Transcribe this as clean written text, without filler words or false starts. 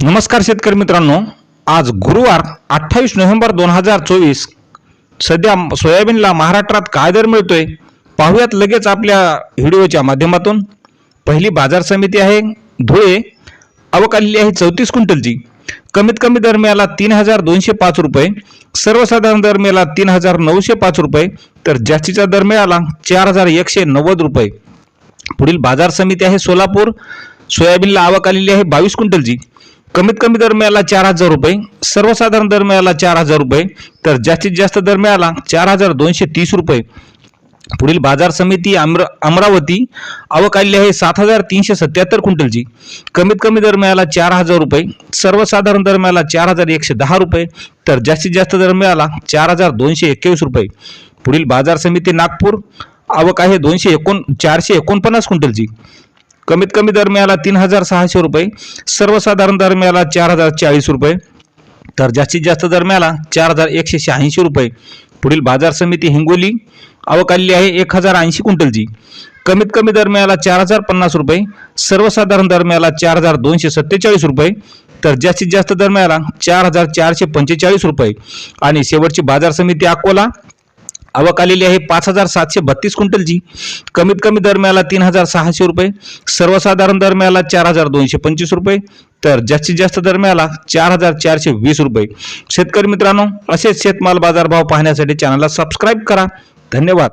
नमस्कार शेतकरी मित्रांनो, आज गुरुवार 28 नोव्हेंबर 2024. सध्या सोयाबीनला महाराष्ट्रात काय दर मिळतोय पाहूयात लगेच आपल्या व्हिडिओच्या माध्यमातून. पहिली बाजार समिती आहे धुळे. आवक आलेली आहे 34 क्विंटलची. कमीत कमी दर मिळाला 3205 रुपये, सर्वसाधारण दर मिळाला 3905 रुपये, तर जास्तीचा दर मिळाला 4190 रुपये. पुढील बाजार समिती आहे सोलापूर. सोयाबीनला आवक आलेली आहे 22 क्विंटलची. कमीत कमी दर मिळाला 4000 रुपये, सर्वसाधारण दर मिळाला 4000 रुपये, तर जास्तीत जास्त दर मिळाला 4230 रुपये. पुढील बाजार समिती अमरावती. आवक आलेली आहे 7377 क्विंटलची. कमीत कमी दर मिळाला 4000 रुपये, सर्वसाधारण दर मिळाला 4110 रुपये, तर जास्तीत जास्त दर मिळाला 4221 रुपये. पुढील बाजार समिती नागपूर. आवक आहे 449 क्विंटलची. कमीत कमी दर मिळाला 3600 रुपये, सर्वसाधारण दर मिळाला 4040 रुपये, तर जास्तीत जास्त दर मिळाला 4180 रुपये. पुढील बाजार समिती हिंगोली. आवक आलेली आहे 1080 क्विंटलची. कमीत कमी दर मिळाला 4050 रुपये, सर्वसाधारण दर मिळाला 4247 रुपये, तर जास्तीत जास्त दर मिळाला 4445 रुपये. आणि शेवटची बाजार समिती अकोला. आवक आलेली आहे 5732 क्विंटलची. कमीत कमी दर मिळाला 3600 रुपये, सर्वसाधारण दर मिळाला 4225 रुपये, तर जास्तीत जास्त दर मिळाला 4420 रुपये. शेतकरी मित्रांनो, असेच शेतमाल बाजारभाव पाहण्यासाठी चॅनलला सबस्क्राईब करा. धन्यवाद.